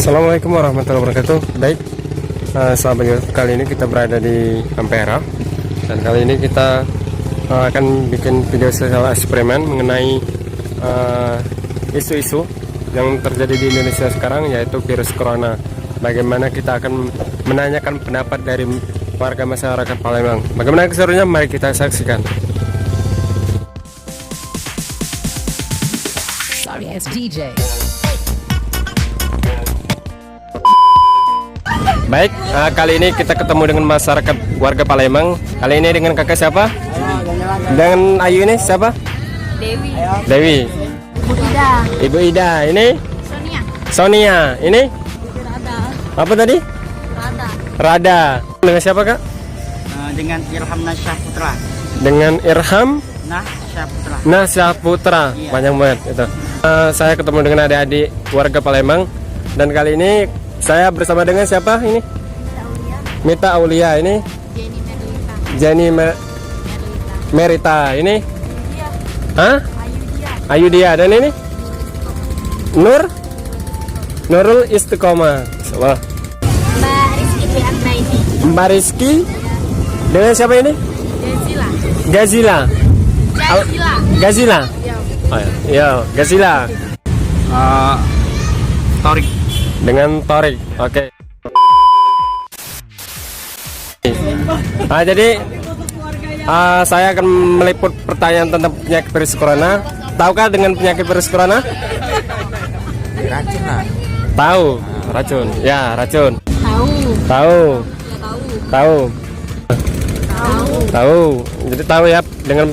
Assalamualaikum warahmatullahi wabarakatuh. Baik, sahabat YouTube, kali ini kita berada di Ampera dan kali ini kita akan bikin video sosial eksperimen mengenai isu-isu yang terjadi di Indonesia sekarang, yaitu virus corona. Bagaimana kita akan menanyakan pendapat dari warga masyarakat Palembang. Bagaimana keseruannya? Mari kita saksikan. Sorry, it's DJ. Baik, kali ini kita ketemu dengan masyarakat warga Palembang. Kali ini dengan kakak siapa? Dengan Ayu ini siapa? Dewi. Dewi. Ibu Ida. Ibu Ida. Ini Sonia. Sonia. Ini Rada. apa tadi? Rada. Rada. Dengan siapa kak? Dengan Irham Nasya Putra. Dengan Irham Nasya Putra. Nasya Putra. Iya. Panjang banget itu. Saya ketemu dengan adik-adik warga Palembang dan kali ini saya bersama dengan siapa ini? Mita Aulia. Ini Jenny Merlita. Jenny Merita. Ini Dia. Hah? Ayu dia. Ayu dia. Dan ini Nurul Istiqomah. Wah. Mbak Rizky Piantnaini. Mbak Rizky dengan siapa ini? Jazila. Gazila. Jazila. Gazila. Ya. Oh, ya, Gazila. Torik. Dengan Torik. Oke. Jadi saya akan meliput pertanyaan tentang penyakit virus corona. Tahukah dengan penyakit virus corona? Racun lah. Tahu. Racun. Ya, racun. Tahu. Tahu. Tahu. Tahu. Tahu. Jadi tahu ya dengan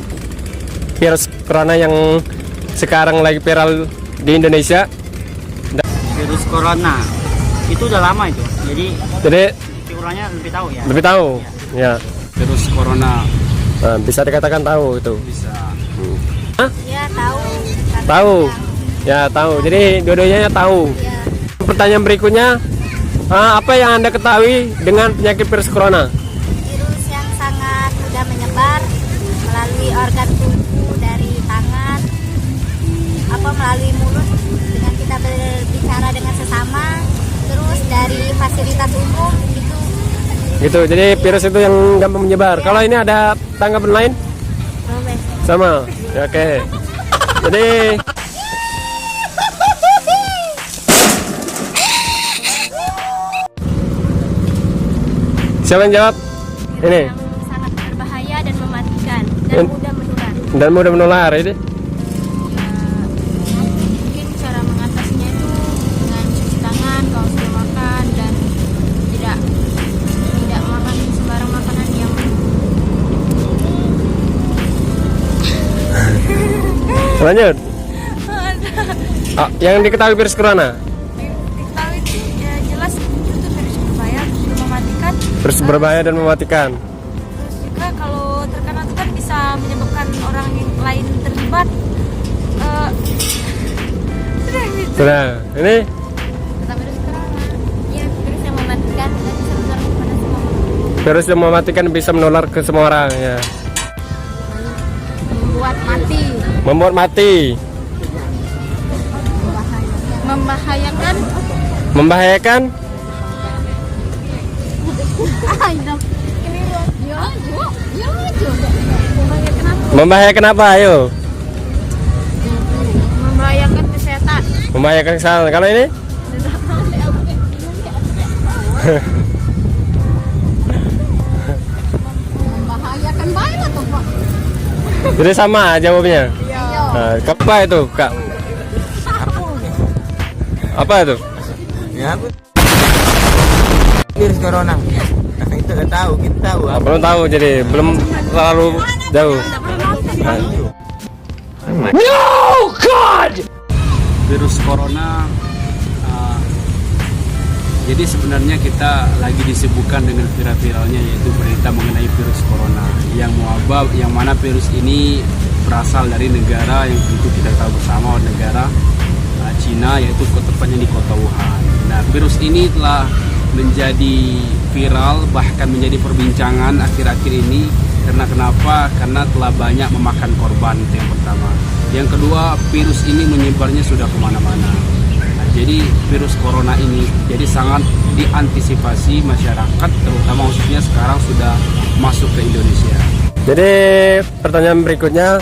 virus corona yang sekarang lagi viral di Indonesia. Virus corona. Itu udah lama itu. Jadi Uranya lebih tahu ya. lebih tahu. Ya. Virus corona Nah, bisa dikatakan tahu itu. bisa. Ya tahu. Tahu. Ya, tahu. Jadi dua-duanya tahu. Ya. Pertanyaan berikutnya, apa yang Anda ketahui dengan penyakit virus corona? Virus yang sangat mudah menyebar melalui organ tubuh dari tangan, melalui mulut dengan kita berbicara dengan sesama, terus dari fasilitas umum itu. Gitu. Jadi virus itu yang gampang menyebar. Kalau ini ada tanggapan lain? Sama. Ya, oke. Jadi siapa yang jawab? Ini. Yang sangat berbahaya dan mematikan dan Dan- mudah menular. Dan mudah menular ini. Mungkin cara mengatasinya itu dengan cuci tangan kalau sudah makan dan tidak makan sembarang makanan yang Lanjut. Yang diketahui virus corona. tahu itu ya jelas itu virus berbahaya dan mematikan. Virus berbahaya dan mematikan. Terus juga kalau terkena itu kan bisa menyebabkan orang yang lain terlibat. Sudah gitu. Sudah. Ini Kata virus corona. Ya virus yang mematikan dan bisa menular kepada semua orang. virus yang mematikan bisa menular ke semua orang ya. Membuat mati. Membuat mati. Membahayakan. Membahayakan. Membahayakan apa? Ayo. Membahayakan kesehatan. Membahayakan kesehatan. Kalau ini? Membahayakan baik atau Pak? Jadi sama jawabnya. Nah, apa itu, Kak? Apa itu? Ya aku. Virus corona. Itu udah tahu, kita tahu. Belum tahu, jadi belum terlalu jauh. No, God! Virus corona, jadi sebenarnya kita lagi disibukkan dengan viral-viralnya, yaitu berita mengenai virus corona yang mewabah, yang mana virus ini berasal dari negara yang tentu kita tahu bersama, negara Cina, yaitu tepatnya di kota Wuhan. Nah, virus ini telah menjadi viral, bahkan menjadi perbincangan akhir-akhir ini. Karena kenapa? Karena telah banyak memakan korban, itu yang pertama. Yang kedua, virus ini menyebarnya sudah kemana-mana. Nah, Jadi virus corona ini jadi sangat diantisipasi masyarakat, terutama khususnya sekarang sudah masuk ke Indonesia. Jadi pertanyaan berikutnya,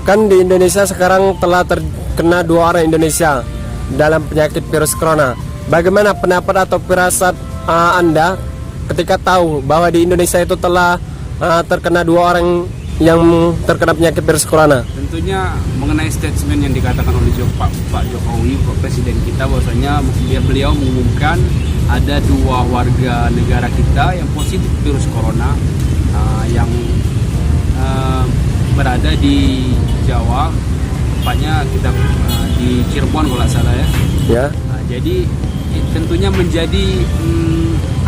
kan di Indonesia sekarang telah terkena 2 orang Indonesia dalam penyakit virus corona. Bagaimana pendapat atau firasat Anda ketika tahu bahwa di Indonesia itu telah terkena 2 orang yang terkena penyakit virus corona? Tentunya mengenai statement yang dikatakan oleh Pak Jokowi, Pak Presiden kita, bahwasanya beliau mengumumkan ada 2 warga negara kita yang positif virus corona yang berada di Jawa, tepatnya kita di Cirebon kalau tidak salah ya. Ya. Jadi tentunya menjadi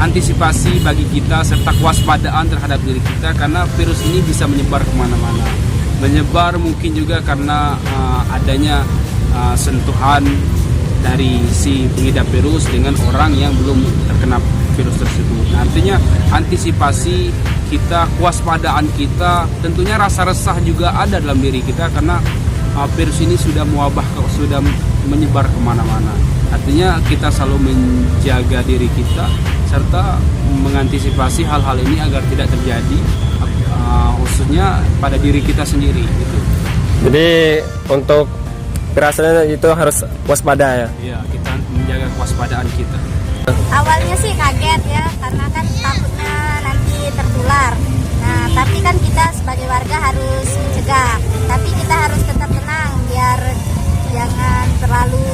antisipasi bagi kita serta kewaspadaan terhadap diri kita, karena virus ini bisa menyebar kemana-mana. Menyebar mungkin juga karena adanya sentuhan dari si pengidap virus dengan orang yang belum terkena virus tersebut. Nah, artinya antisipasi kita, kewaspadaan kita, tentunya rasa resah juga ada dalam diri kita karena virus ini sudah mewabah, sudah menyebar kemana-mana. Artinya kita selalu menjaga diri kita serta mengantisipasi hal-hal ini agar tidak terjadi, khususnya pada diri kita sendiri gitu. Jadi untuk firasatnya itu harus waspada ya? Iya, kita menjaga kewaspadaan kita. Awalnya sih kaget ya, karena kan takutnya nanti tertular. Nah, tapi kan kita sebagai warga harus mencegah. Tapi kita harus tetap tenang biar jangan terlalu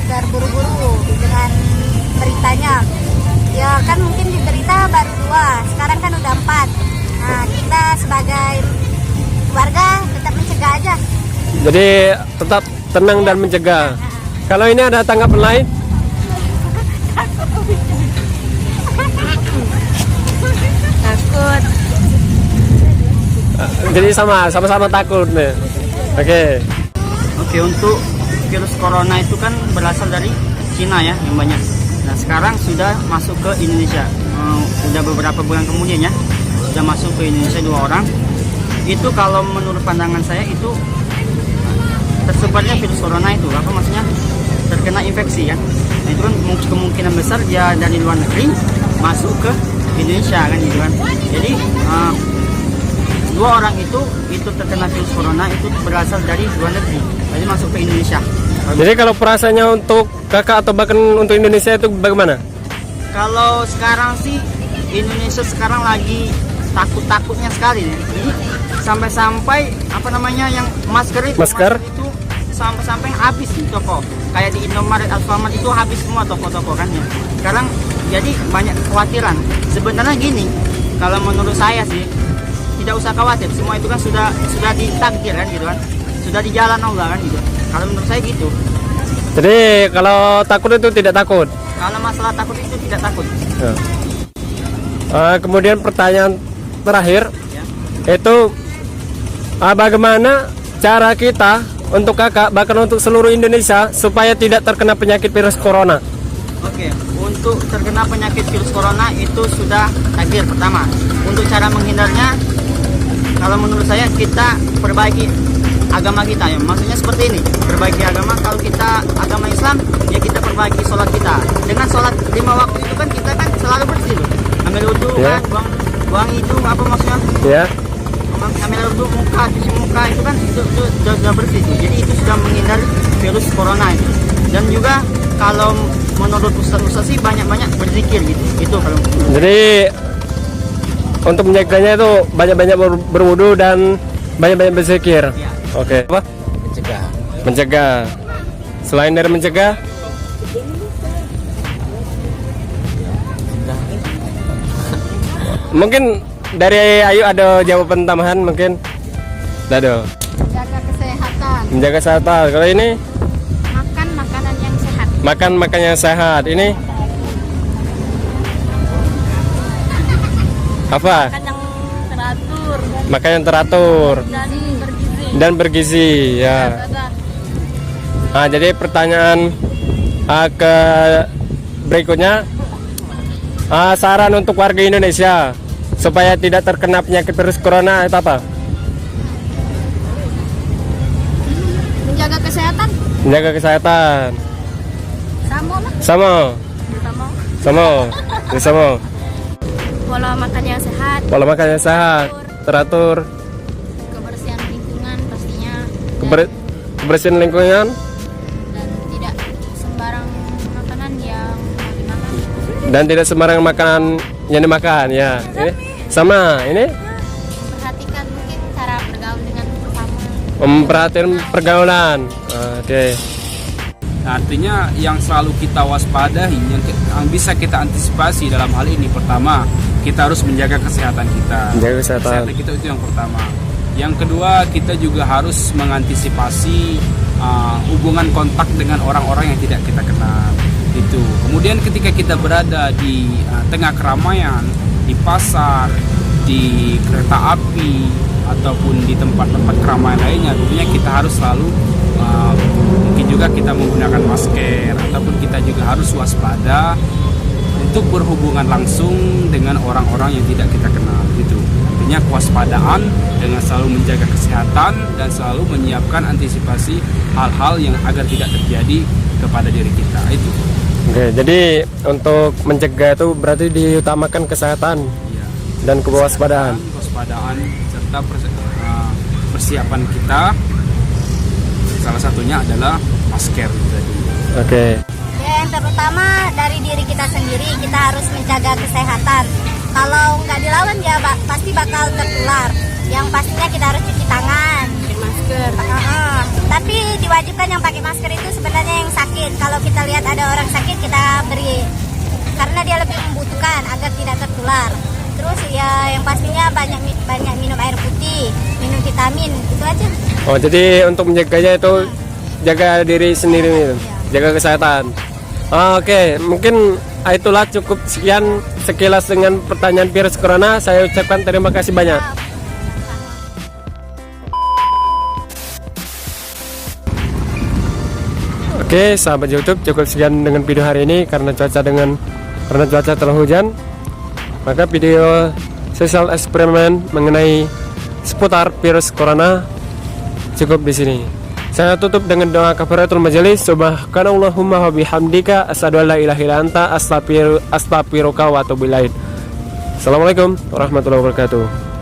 terburu-buru dengan beritanya. Ya kan mungkin di berita baru 2, sekarang kan udah 4. Nah, kita sebagai warga tetap mencegah aja. Jadi tetap tenang dan mencegah. Kalau ini ada tanggapan lain? Takut. Jadi sama-sama takut nih. Oke, untuk virus corona itu kan berasal dari Cina ya, yang banyak. Nah, sekarang sudah masuk ke Indonesia. Sudah beberapa bulan kemudian ya, sudah masuk ke Indonesia 2 orang. Itu kalau menurut pandangan saya itu tersebarnya virus corona itu apa maksudnya? Terkena infeksi ya. Nah, itu kan kemungkinan besar dia dari luar negeri masuk ke Indonesia kan gitu kan. Jadi 2 orang itu terkena virus corona itu berasal dari luar negeri, jadi masuk ke Indonesia. Jadi kalau perasaannya untuk kakak atau bahkan untuk Indonesia itu bagaimana? Kalau sekarang sih Indonesia sekarang lagi takut-takutnya sekali nih. Jadi sampai-sampai apa namanya yang masker itu sampai habis di toko. Kayak di Indomaret, Alfamart itu habis semua toko-toko kan ya. Sekarang jadi banyak kekhawatiran. Sebenarnya gini, kalau menurut saya sih tidak usah khawatir, semua itu kan sudah ditakdir kan gitu kan, sudah di jalan Allah kan gitu. Kalau menurut saya gitu. Jadi kalau takut itu tidak takut. Kalau masalah takut itu tidak takut. Ya. Kemudian pertanyaan terakhir Ya. itu bagaimana cara kita untuk kakak bahkan untuk seluruh Indonesia supaya tidak terkena penyakit virus corona? Oke, untuk terkena penyakit virus corona itu sudah takdir pertama. Untuk cara menghindarnya, kalau menurut saya kita perbaiki agama kita ya. Maksudnya seperti ini, perbaiki agama. Kalau kita agama Islam, ya kita perbaiki sholat kita. Dengan sholat 5 waktu itu kan kita kan selalu bersih loh. Ambil wudhu Ya. kan, buang itu apa maksudnya? Ya. Ambil wudhu muka, cuci muka itu kan itu sudah bersih tuh. Jadi itu sudah menghindar virus corona itu. Dan juga kalau menurut ustaz-ustaz sih banyak-banyak berzikir gitu. Itu kalau Jadi untuk menjaganya itu banyak-banyak berwudu dan banyak-banyak berzikir. Ya. Oke. Apa? Mencegah. Mencegah. Selain dari mencegah, mungkin dari Ayu ada jawaban tambahan mungkin? Dado. Jaga kesehatan. Menjaga kesehatan. Kalau ini Makan makanan yang sehat. makan yang sehat. Ini apa? Makan yang teratur Makan yang teratur dan bergizi. dan bergizi ya. Nah, jadi pertanyaan ke berikutnya, saran untuk warga Indonesia supaya tidak terkena penyakit virus corona itu apa? Menjaga kesehatan. menjaga kesehatan. Sama lah. Sama, sama, sama. Pola makan yang sehat, Pola makan yang sehat, teratur, kebersihan lingkungan pastinya, kebersihan lingkungan, dan tidak sembarang makanan yang dimakan. dan tidak sembarang makanan yang dimakan. Ya, ini sama. Ini Perhatikan mungkin cara bergaul dengan sesama. memperhatikan pergaulan. Oke. Artinya yang selalu kita waspadai, yang bisa kita antisipasi dalam hal ini, pertama kita harus menjaga kesehatan kita. Menjaga kesehatan. Kita itu yang pertama. Yang kedua, kita juga harus mengantisipasi hubungan kontak dengan orang-orang yang tidak kita kenal. Itu. Kemudian ketika kita berada di tengah keramaian, di pasar, di kereta api, ataupun di tempat-tempat keramaian lainnya, tentunya kita harus selalu mungkin juga kita menggunakan masker, ataupun kita juga harus waspada untuk berhubungan langsung dengan orang-orang yang tidak kita kenal. Gitu. Artinya kewaspadaan dengan selalu menjaga kesehatan dan selalu menyiapkan antisipasi hal-hal yang agar tidak terjadi kepada diri kita. Itu. Oke, jadi untuk mencegah itu berarti diutamakan kesehatan Ya. dan kewaspadaan. Kewaspadaan serta persiapan kita, salah satunya adalah masker tadi. Oke. Ya, yang terutama dari diri kita sendiri, kita harus menjaga kesehatan. Kalau nggak dilawan ya pasti bakal tertular. Yang pastinya kita harus cuci tangan, pakai masker. Tapi diwajibkan yang pakai masker itu sebenarnya yang sakit. Kalau kita lihat ada orang sakit, kita beri, karena dia lebih membutuhkan agar tidak tertular. Terus ya yang pastinya banyak minum air putih, minum vitamin, itu aja. Oh, jadi untuk menjaganya itu jaga diri sendiri, jaga kesehatan. Oke, mungkin itulah cukup sekian sekilas dengan pertanyaan virus corona. Saya ucapkan terima kasih banyak. Oke, sahabat YouTube, cukup sekian dengan video hari ini karena cuaca telah hujan. Maka video social eksperimen mengenai seputar virus corona cukup di sini. Saya tutup dengan doa kafaratul majelis. Subhanallahumma wa bihamdika asyhadu an la ilaha illa anta astaghfiruka wa atubu ilaik. Assalamualaikum warahmatullahi wabarakatuh.